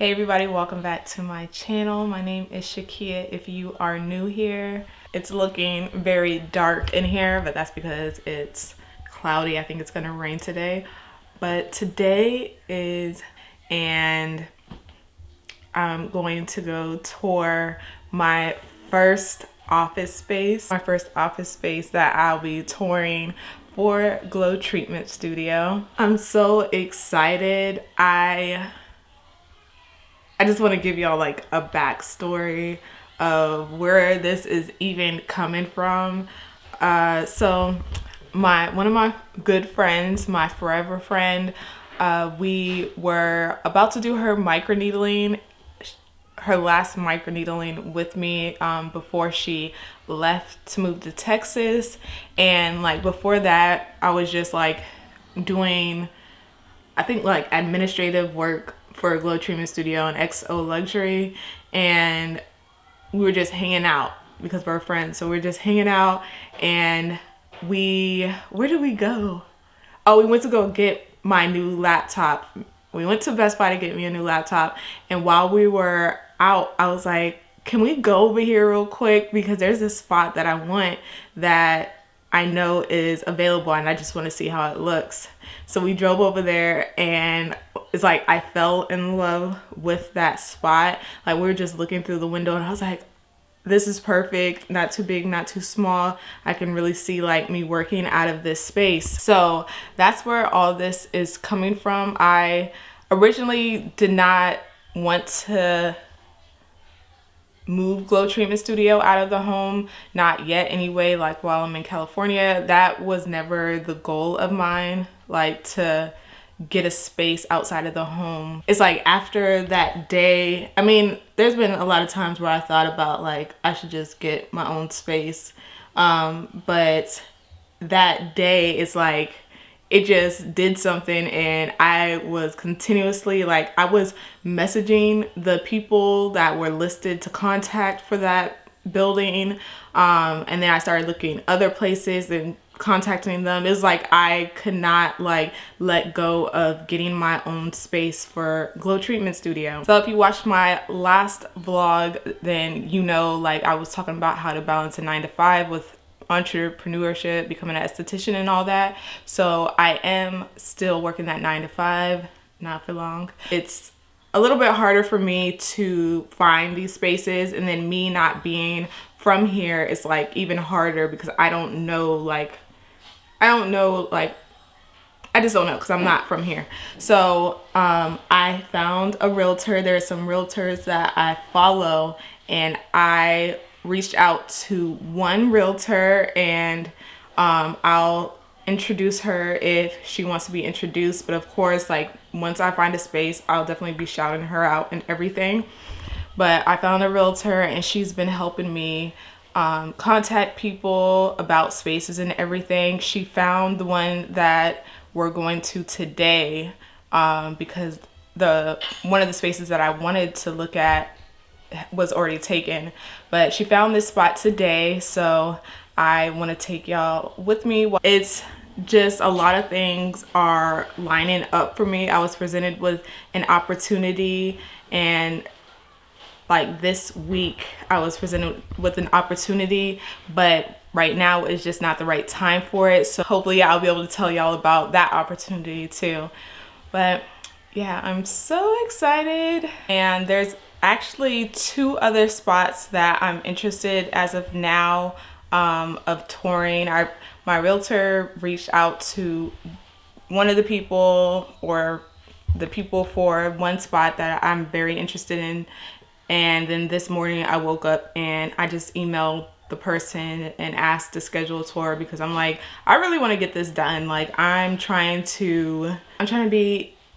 Hey everybody, welcome back to my channel. My name is Shakia. If you are new here, it's looking very dark in here, but that's because it's cloudy. I think it's gonna rain today. But today and I'm going to go tour my first office space. That I'll be touring for GlowTreatment Studio. I'm so excited. I just want to give y'all like a backstory of where this is even coming from. So one of my good friends, my forever friend, we were about to do her microneedling, her last microneedling with me before she left to move to Texas. And like before that, I was just like doing, I think, like administrative work for GlowTreatment Studio and XO Luxury, and we were just hanging out because we're friends. So we're just hanging out, and where did we go? Oh, we went to go get my new laptop. We went to Best Buy to get me a new laptop, and while we were out, I was like, can we go over here real quick, because there's this spot that I want that I know is available and I just want to see how it looks. So we drove over there, and it's like I fell in love with that spot. Like we were just looking through the window, and I was like, this is perfect, not too big, not too small. I can really see like me working out of this space. So that's where all this is coming from. I originally did not want to move GlowTreatment Studio out of the home, not yet anyway, like while I'm in California. That was never the goal of mine, like to get a space outside of the home. It's like after that day, I mean, there's been a lot of times where I thought about like I should just get my own space, but that day it's like it just did something, and I was continuously like, I was messaging the people that were listed to contact for that building, and then I started looking other places and contacting them. It was like I could not like let go of getting my own space for GlowTreatment Studio. So if you watched my last vlog, then you know, like I was talking about how to balance a 9-to-5 with entrepreneurship, becoming an esthetician and all that. So I am still working that 9-to-5, not for long. It's a little bit harder for me to find these spaces, and then me not being from here, it's like even harder because I don't know, like I just don't know because I'm not from here. So I found a realtor. There are some realtors that I follow, and I reached out to one realtor, and I'll introduce her if she wants to be introduced. But of course, like once I find a space, I'll definitely be shouting her out and everything. But I found a realtor, and she's been helping me contact people about spaces and everything. She found the one that we're going to today, because one of the spaces that I wanted to look at was already taken, but she found this spot today, so I want to take y'all with me. It's just a lot of things are lining up for me. I was presented with an opportunity, and like this week I was presented with an opportunity, but right now is just not the right time for it. So hopefully I'll be able to tell y'all about that opportunity too. But yeah, I'm so excited. And there's actually 2 other spots that I'm interested as of now of touring. My realtor reached out to one of the people, or the people for one spot that I'm very interested in. And then this morning I woke up and I just emailed the person and asked to schedule a tour, because I'm like, I really want to get this done. Like I'm trying to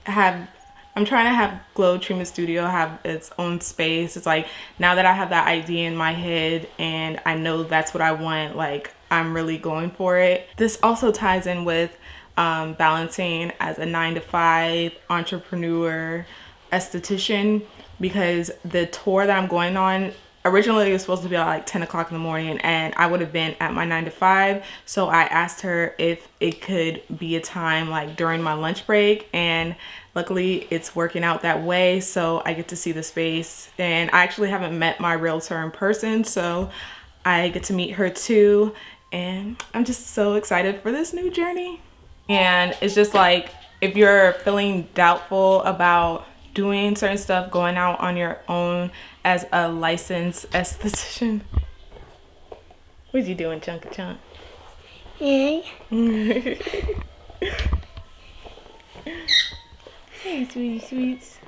have GlowTreatment Studio have its own space. It's like now that I have that idea in my head and I know that's what I want, like I'm really going for it. This also ties in with balancing as a 9-to-5 entrepreneur esthetician, because the tour that I'm going on originally it was supposed to be at like 10 o'clock in the morning, and I would have been at my 9 to 5. So I asked her if it could be a time like during my lunch break, and luckily it's working out that way. So I get to see the space, and I actually haven't met my realtor in person, so I get to meet her too. And I'm just so excited for this new journey. And it's just like, if you're feeling doubtful about doing certain stuff, going out on your own as a licensed esthetician. What you doing, Chunka Chunk? Hey. Hey, sweetie sweets.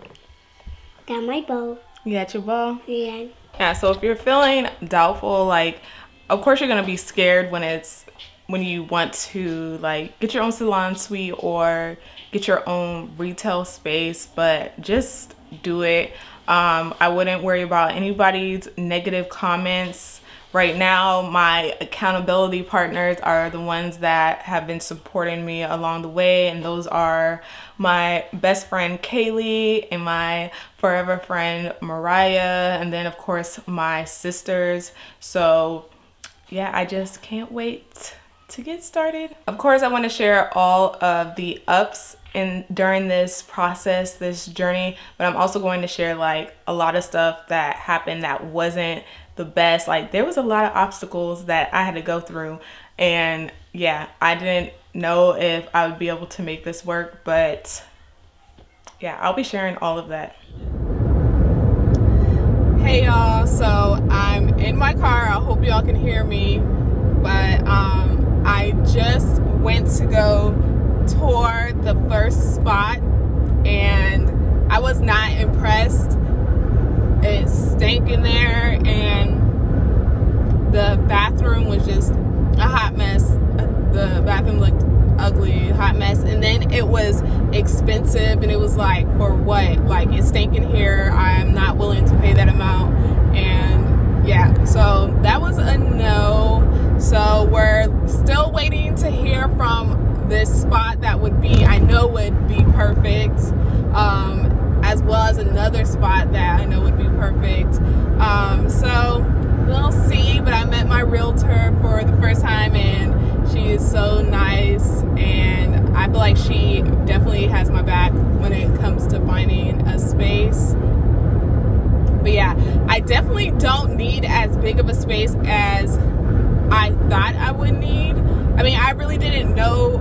Got my bow. You got your ball? Yeah. Yeah, so if you're feeling doubtful, like, of course you're gonna be scared when you want to like get your own salon suite or get your own retail space, but just do it. I wouldn't worry about anybody's negative comments. Right now, my accountability partners are the ones that have been supporting me along the way, and those are my best friend Kaylee and my forever friend Mariah, and then of course my sisters. So yeah, I just can't wait to get started. Of course, I want to share all of the ups in during this process, this journey, but I'm also going to share like a lot of stuff that happened that wasn't the best. Like, there was a lot of obstacles that I had to go through, and yeah, I didn't know if I would be able to make this work, but yeah, I'll be sharing all of that. Hey y'all, so I'm in my car. I hope y'all can hear me, but I just went to go tour the first spot, and I was not impressed. It stank in there, and the bathroom was just a hot mess. The bathroom looked ugly, hot mess, and then it was expensive, and it was like, for what? Like, it's stinking here, I'm not willing to pay that amount. And yeah, so that was a no. So we're still waiting to hear from this spot that I know would be perfect, as well as another spot that I know would be perfect. So we'll see, but I met my realtor for the first time, and she is so nice, and I feel like she definitely has my back when it comes to finding a space. But yeah, I definitely don't need as big of a space as I thought I would need. I mean, I really didn't know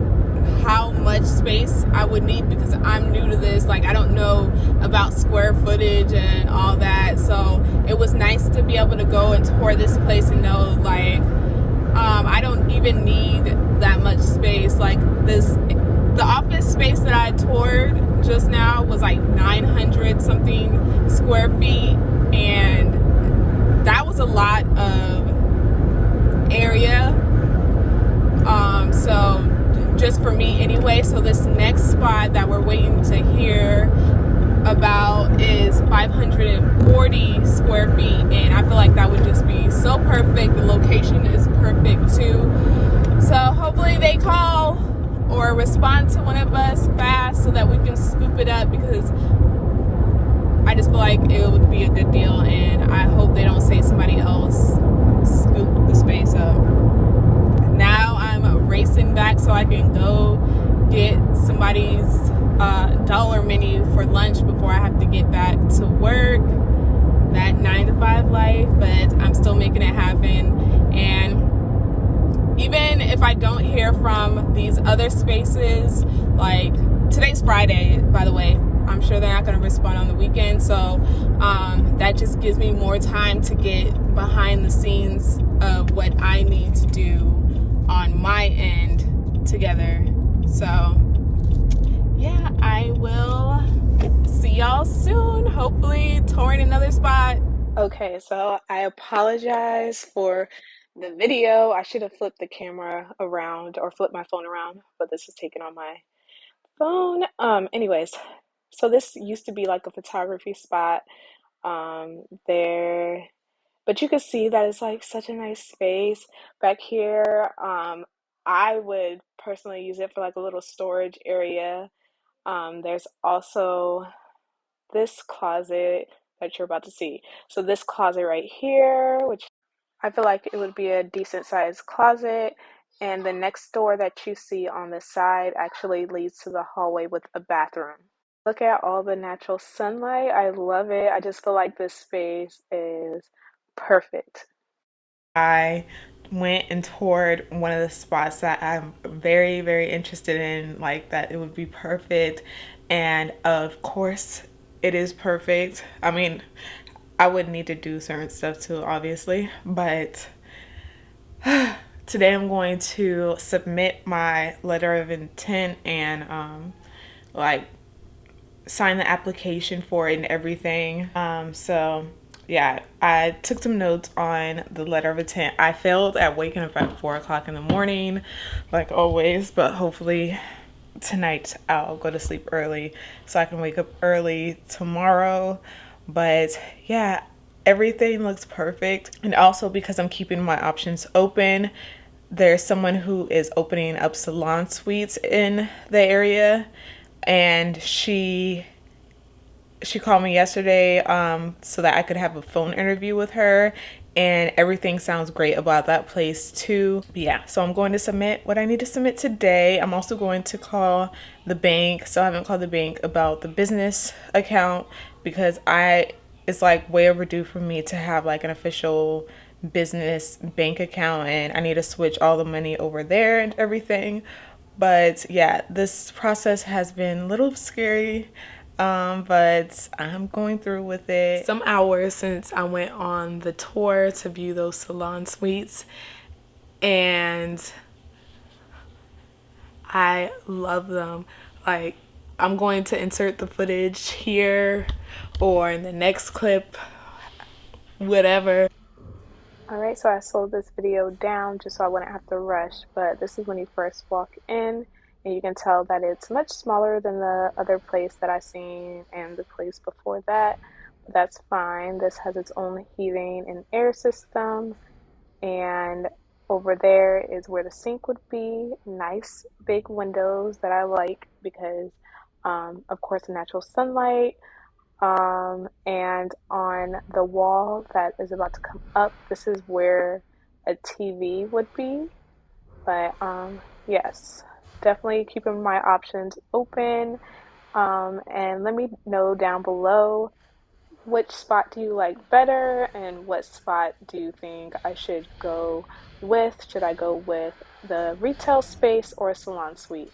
how much space I would need because I'm new to this. Like, I don't know about square footage and all that. So it was nice to be able to go and tour this place and know, like, I don't even need that much space. Like, the office space that I toured just now was like 900 something square feet, and that was a lot of area. So just for me anyway. So this next spot that we're waiting to hear about is 540 square feet, and I feel like that would just be so perfect. The location is perfect too. So hopefully they call or respond to one of us fast so that we can scoop it up, because I just feel like it would be a good deal, and I hope they don't say somebody else scoop the space up. Now I'm racing back so I can go get somebody's dollar menu for lunch before I have to get back to work. That 9 to 5 life, but I'm still making it happen. And even if I don't hear from these other spaces, like, today's Friday, by the way, I'm sure they're not going to respond on the weekend, so that just gives me more time to get behind the scenes of what I need to do on my end together. So yeah, I will see y'all soon, hopefully touring another spot. Okay, so I apologize for the video. I should have flipped the camera around or flipped my phone around, but this is taken on my phone. Anyways, so this used to be like a photography spot there, but you can see that it's like such a nice space back here. I would personally use it for like a little storage area. There's also this closet that you're about to see. So this closet right here, which I feel like it would be a decent sized closet. And the next door that you see on the side actually leads to the hallway with a bathroom. Look at all the natural sunlight. I love it. I just feel like this space is perfect. I went and toured one of the spots that I'm very, very interested in, like that it would be perfect. And of course, it is perfect. I mean, I would need to do certain stuff too, obviously, but today I'm going to submit my letter of intent and like sign the application for it and everything. So yeah, I took some notes on the letter of intent. I failed at waking up at 4 o'clock in the morning, like always, but hopefully tonight I'll go to sleep early so I can wake up early tomorrow. But yeah, everything looks perfect. And also because I'm keeping my options open, there's someone who is opening up salon suites in the area, and she called me yesterday so that I could have a phone interview with her, and everything sounds great about that place too. But yeah, so I'm going to submit what I need to submit today. I'm also going to call the bank. So I haven't called the bank about the business account because it's like way overdue for me to have like an official business bank account, and I need to switch all the money over there and everything. But yeah, this process has been a little scary, but I'm going through with it. Some hours since I went on the tour to view those salon suites, and I love them. Like, I'm going to insert the footage here or in the next clip, whatever. Alright, so I slowed this video down just so I wouldn't have to rush, but this is when you first walk in, and you can tell that it's much smaller than the other place that I seen and the place before that, but that's fine. This has its own heating and air system, and over there is where the sink would be. Nice big windows that I like because, of course, the natural sunlight. And on the wall that is about to come up, this is where a TV would be. But yes, definitely keeping my options open. And let me know down below, which spot do you like better, and what spot do you think I should go with? Should I go with the retail space or a salon suite?